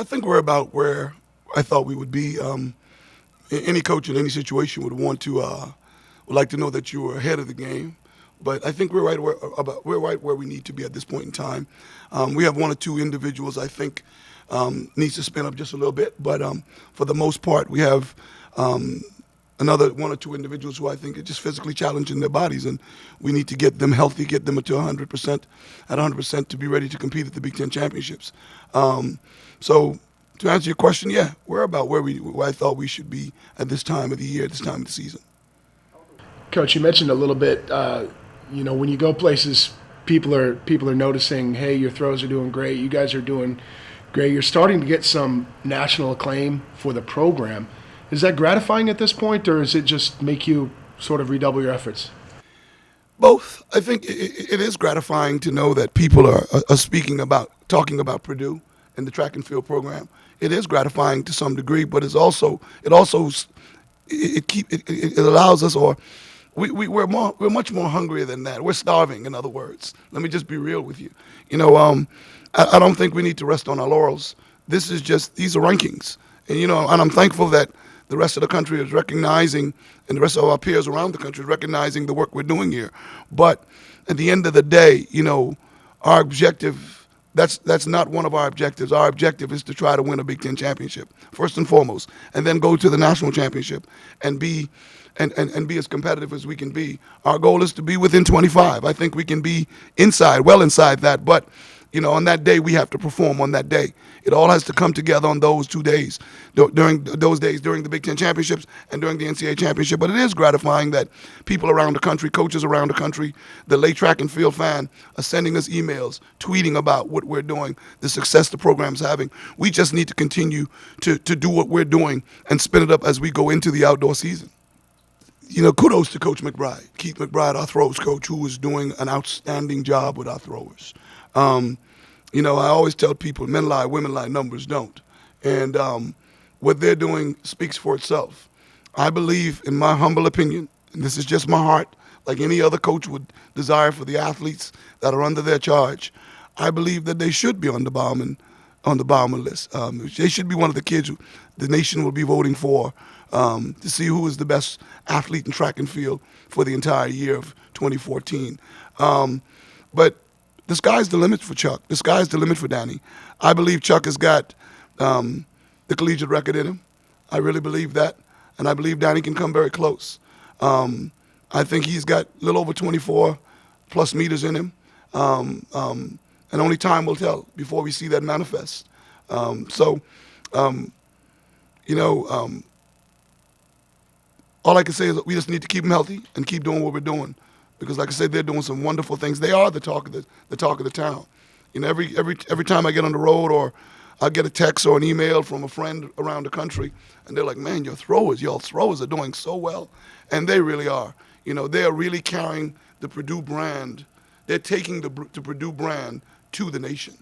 I think we're about where I thought we would be. Any coach in any situation would like to know that you were ahead of the game. But I think we're right where we need to be at this point in time. We have one or two individuals I think needs to spin up just a little bit, but for the most part, we have another one or two individuals who I think are just physically challenging their bodies, and we need to get them healthy, get them to 100%, at 100% to be ready to compete at the Big Ten championships. So to answer your question, yeah, we're about where I thought we should be at this time of the year, this time of the season. Coach, you mentioned a little bit. When you go places, people are noticing. Hey, your throws are doing great. You guys are doing great. You're starting to get some national acclaim for the program. Is that gratifying at this point, or does it just make you sort of redouble your efforts? Both. I think it is gratifying to know that people are talking about Purdue and the track and field program. It is gratifying to some degree, but it allows us, or we're much more hungrier than that. We're starving, in other words. Let me just be real with you. I don't think we need to rest on our laurels. These are rankings, and I'm thankful that the rest of the country is recognizing, and the rest of our peers around the country is recognizing the work we're doing here. But at the end of the day, our objective. That's not one of our objectives. Our objective is to try to win a Big Ten championship, first and foremost, and then go to the national championship and be as competitive as we can be. Our goal is to be within 25. I think we can be well inside that, but on that day we have to perform on that day. It all has to come together on those 2 days, during the Big Ten championships and during the NCAA championship. But it is gratifying that people around the country, coaches around the country, the late track and field fan are sending us emails, tweeting about what we're doing, the success the program's having. We just need to continue to do what we're doing and spin it up as we go into the outdoor season. Kudos to Coach McBride, Keith McBride, our throws coach, who is doing an outstanding job with our throwers. I always tell people, men lie, women lie, numbers don't. And what they're doing speaks for itself. I believe, in my humble opinion, and this is just my heart, like any other coach would desire for the athletes that are under their charge, I believe that they should be on the Bauman list. They should be one of the kids the nation will be voting for to see who is the best athlete in track and field for the entire year of 2014. But the sky's the limit for Chuck. The sky's the limit for Danny. I believe Chuck has got the collegiate record in him. I really believe that. And I believe Danny can come very close. I think he's got a little over 24 plus meters in him. And only time will tell before we see that manifest. All I can say is that we just need to keep him healthy and keep doing what we're doing. Because, like I said, they're doing some wonderful things. They are the talk of the town. Every time I get on the road, or I get a text or an email from a friend around the country, and they're like, "Man, y'all throwers are doing so well," and they really are. They are really carrying the Purdue brand. They're taking the Purdue brand to the nation.